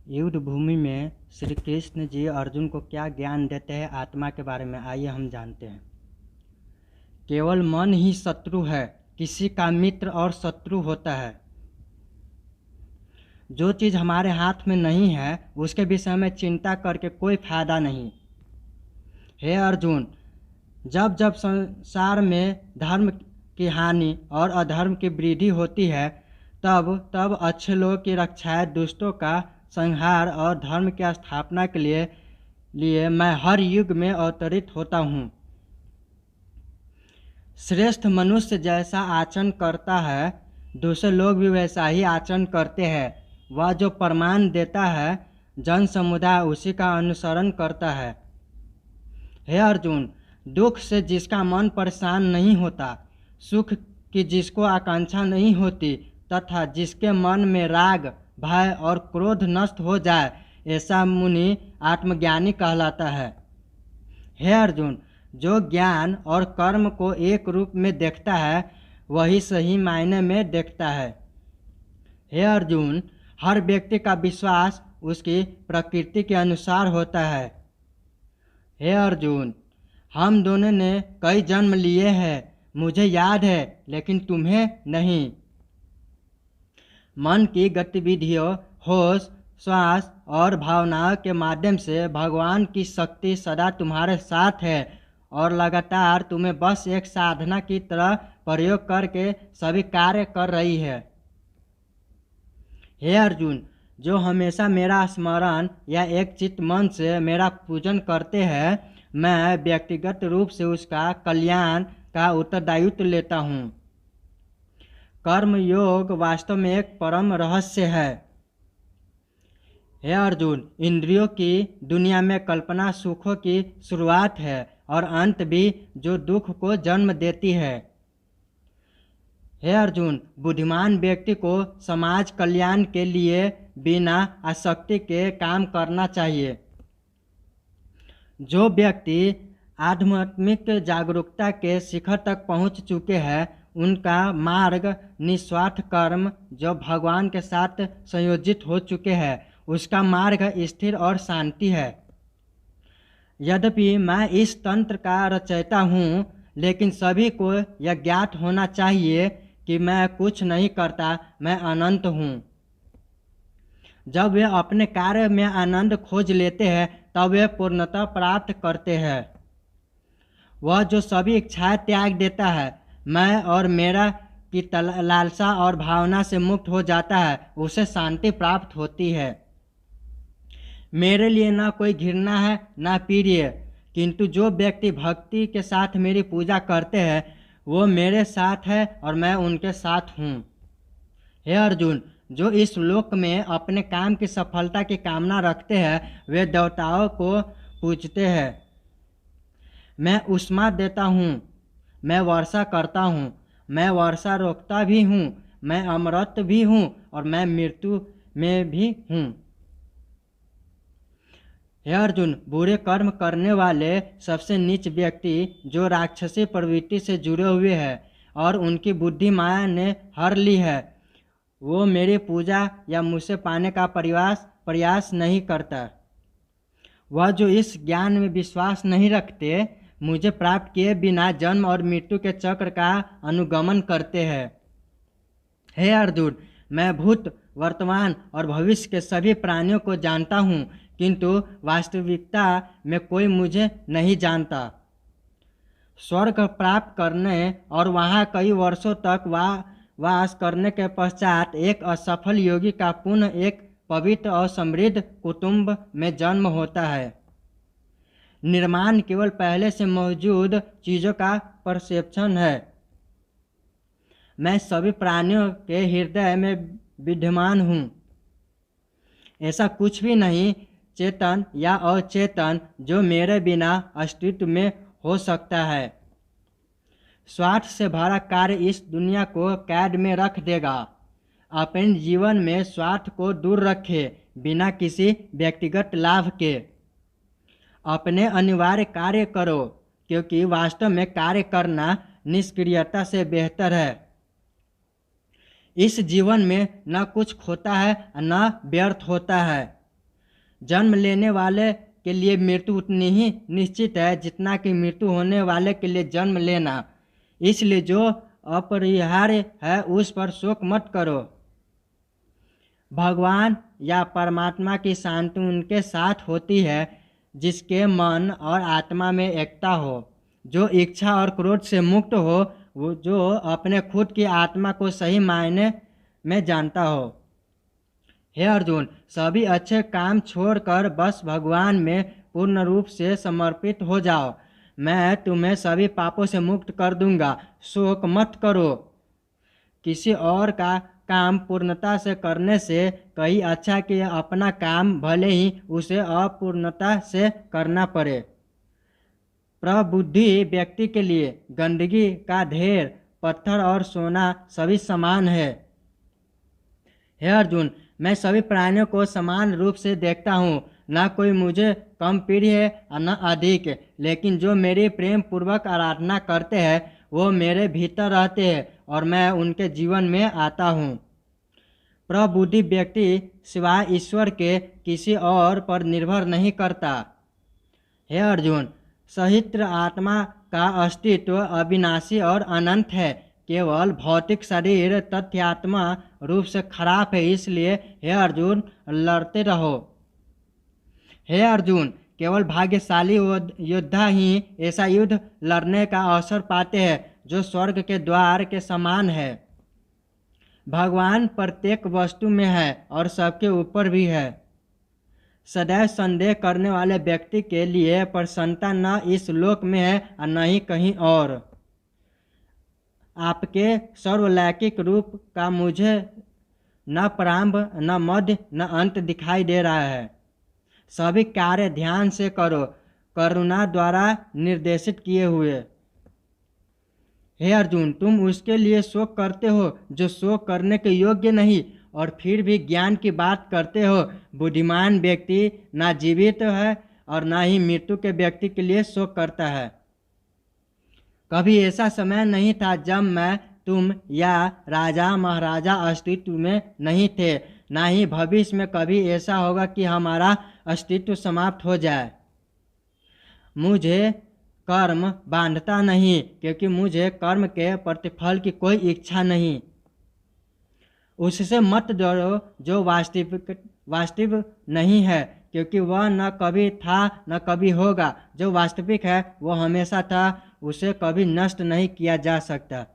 युद्ध भूमि में श्री कृष्ण जी अर्जुन को क्या ज्ञान देते हैं आत्मा के बारे में, आइए हम जानते हैं। केवल मन ही शत्रु है, किसी का मित्र और शत्रु होता है। जो चीज़ हमारे हाथ में नहीं है उसके विषय में चिंता करके कोई फायदा नहीं। हे अर्जुन, जब जब संसार में धर्म की हानि और अधर्म की वृद्धि होती है तब तब अच्छे लोगों की रक्षा, दुष्टों का संहार और धर्म की स्थापना के लिए मैं हर युग में अवतरित होता हूँ। श्रेष्ठ मनुष्य जैसा आचरण करता है दूसरे लोग भी वैसा ही आचरण करते हैं। वह जो प्रमाण देता है जन समुदाय उसी का अनुसरण करता है। हे अर्जुन, दुख से जिसका मन परेशान नहीं होता, सुख की जिसको आकांक्षा नहीं होती तथा जिसके मन में राग, भय और क्रोध नष्ट हो जाए, ऐसा मुनि आत्मज्ञानी कहलाता है। हे अर्जुन, जो ज्ञान और कर्म को एक रूप में देखता है वही सही मायने में देखता है। हे अर्जुन, हर व्यक्ति का विश्वास उसकी प्रकृति के अनुसार होता है। हे अर्जुन, हम दोनों ने कई जन्म लिए हैं, मुझे याद है लेकिन तुम्हें नहीं। मन की गतिविधियों, होश, श्वास और भावनाओं के माध्यम से भगवान की शक्ति सदा तुम्हारे साथ है और लगातार तुम्हें बस एक साधना की तरह प्रयोग करके सभी कार्य कर रही है। हे अर्जुन, जो हमेशा मेरा स्मरण या एक चित्त मन से मेरा पूजन करते हैं, मैं व्यक्तिगत रूप से उसका कल्याण का उत्तरदायित्व लेता हूँ। कर्म योग वास्तव में एक परम रहस्य है। हे अर्जुन, इंद्रियों की दुनिया में कल्पना सुखों की शुरुआत है और अंत भी जो दुख को जन्म देती है। हे अर्जुन, बुद्धिमान व्यक्ति को समाज कल्याण के लिए बिना आसक्ति के काम करना चाहिए। जो व्यक्ति आध्यात्मिक जागरूकता के शिखर तक पहुंच चुके हैं उनका मार्ग निस्वार्थ कर्म जो भगवान के साथ संयोजित हो चुके हैं उसका मार्ग स्थिर और शांति है। यद्यपि मैं इस तंत्र का रचयिता हूँ, लेकिन सभी को यह ज्ञात होना चाहिए कि मैं कुछ नहीं करता, मैं अनंत हूँ। जब वे अपने कार्य में आनंद खोज लेते हैं तब वे पूर्णता प्राप्त करते हैं। वह जो सभी इच्छाएं त्याग देता है, मैं और मेरा की लालसा और भावना से मुक्त हो जाता है, उसे शांति प्राप्त होती है। मेरे लिए ना कोई घृणा है ना प्रिय, किंतु जो व्यक्ति भक्ति के साथ मेरी पूजा करते हैं वो मेरे साथ है और मैं उनके साथ हूँ। हे अर्जुन, जो इस लोक में अपने काम की सफलता की कामना रखते हैं वे देवताओं को पूजते हैं। मैं उष्मा देता हूँ, मैं वर्षा करता हूँ, मैं वर्षा रोकता भी हूँ, मैं अमरत भी हूँ और मैं मृत्यु में भी हूँ। हे अर्जुन, बुरे कर्म करने वाले सबसे नीच व्यक्ति जो राक्षसी प्रवृत्ति से जुड़े हुए हैं और उनकी बुद्धि माया ने हर ली है, वो मेरी पूजा या मुझसे पाने का प्रयास नहीं करता। वह जो इस ज्ञान में विश्वास नहीं रखते, मुझे प्राप्त किए बिना जन्म और मृत्यु के चक्र का अनुगमन करते हैं। हे अर्जुन, मैं भूत, वर्तमान और भविष्य के सभी प्राणियों को जानता हूँ, किंतु वास्तविकता में कोई मुझे नहीं जानता। स्वर्ग प्राप्त करने और वहाँ कई वर्षों तक वास करने के पश्चात एक असफल योगी का पुनः एक पवित्र और समृद्ध कुटुंब में जन्म होता है। निर्माण केवल पहले से मौजूद चीज़ों का परसेप्शन है। मैं सभी प्राणियों के हृदय में विद्यमान हूँ। ऐसा कुछ भी नहीं, चेतन या अचेतन, जो मेरे बिना अस्तित्व में हो सकता है। स्वार्थ से भरा कार्य इस दुनिया को कैद में रख देगा। अपने जीवन में स्वार्थ को दूर रखें बिना किसी व्यक्तिगत लाभ के। अपने अनिवार्य कार्य करो, क्योंकि वास्तव में कार्य करना निष्क्रियता से बेहतर है। इस जीवन में न कुछ खोता है न व्यर्थ होता है। जन्म लेने वाले के लिए मृत्यु उतनी ही निश्चित है जितना कि मृत्यु होने वाले के लिए जन्म लेना। इसलिए जो अपरिहार्य है उस पर शोक मत करो। भगवान या परमात्मा की शांति उनके साथ होती है जिसके मन और आत्मा में एकता हो, जो इच्छा और क्रोध से मुक्त हो, वो जो अपने खुद की आत्मा को सही मायने में जानता हो। हे अर्जुन, सभी अच्छे काम छोड़कर बस भगवान में पूर्ण रूप से समर्पित हो जाओ। मैं तुम्हें सभी पापों से मुक्त कर दूंगा। शोक मत करो। किसी और का काम पूर्णता से करने से कहीं अच्छा कि अपना काम भले ही उसे अपूर्णता से करना पड़े। प्रबुद्धि व्यक्ति के लिए गंदगी का ढेर, पत्थर और सोना सभी समान है। हे अर्जुन, मैं सभी प्राणियों को समान रूप से देखता हूँ। न कोई मुझे कम प्रिय है और न अधिक, लेकिन जो मेरी प्रेम पूर्वक आराधना करते हैं वो मेरे भीतर रहते हैं और मैं उनके जीवन में आता हूँ। प्रबुद्धि व्यक्ति सिवाय ईश्वर के किसी और पर निर्भर नहीं करता। हे अर्जुन, सहित्र आत्मा का अस्तित्व अविनाशी और अनंत है। केवल भौतिक शरीर तथ्यात्मा रूप से खराब है। इसलिए हे अर्जुन, लड़ते रहो। हे अर्जुन, केवल भाग्यशाली योद्धा ही ऐसा युद्ध लड़ने का अवसर पाते हैं जो स्वर्ग के द्वार के समान है। भगवान प्रत्येक वस्तु में है और सबके ऊपर भी है। सदैव संदेह करने वाले व्यक्ति के लिए प्रसन्नता न इस लोक में है और न ही कहीं और। आपके सर्वलौकिक रूप का मुझे न प्रारंभ न मध्य न अंत दिखाई दे रहा है। सभी कार्य ध्यान से करो, करुणा द्वारा निर्देशित किए हुए। हे अर्जुन, तुम उसके लिए शोक करते हो जो शोक करने के योग्य नहीं और फिर भी ज्ञान की बात करते हो। बुद्धिमान व्यक्ति ना जीवित है और ना ही मृत्यु के व्यक्ति के लिए शोक करता है। कभी ऐसा समय नहीं था जब मैं, तुम या राजा महाराजा अस्तित्व में नहीं थे, ना ही भविष्य में कभी ऐसा होगा कि हमारा अस्तित्व समाप्त हो जाए। मुझे कर्म बांधता नहीं क्योंकि मुझे कर्म के प्रतिफल की कोई इच्छा नहीं। उससे मत डरो जो वास्तविक नहीं है, क्योंकि वह न कभी था न कभी होगा। जो वास्तविक है वो हमेशा था, उसे कभी नष्ट नहीं किया जा सकता।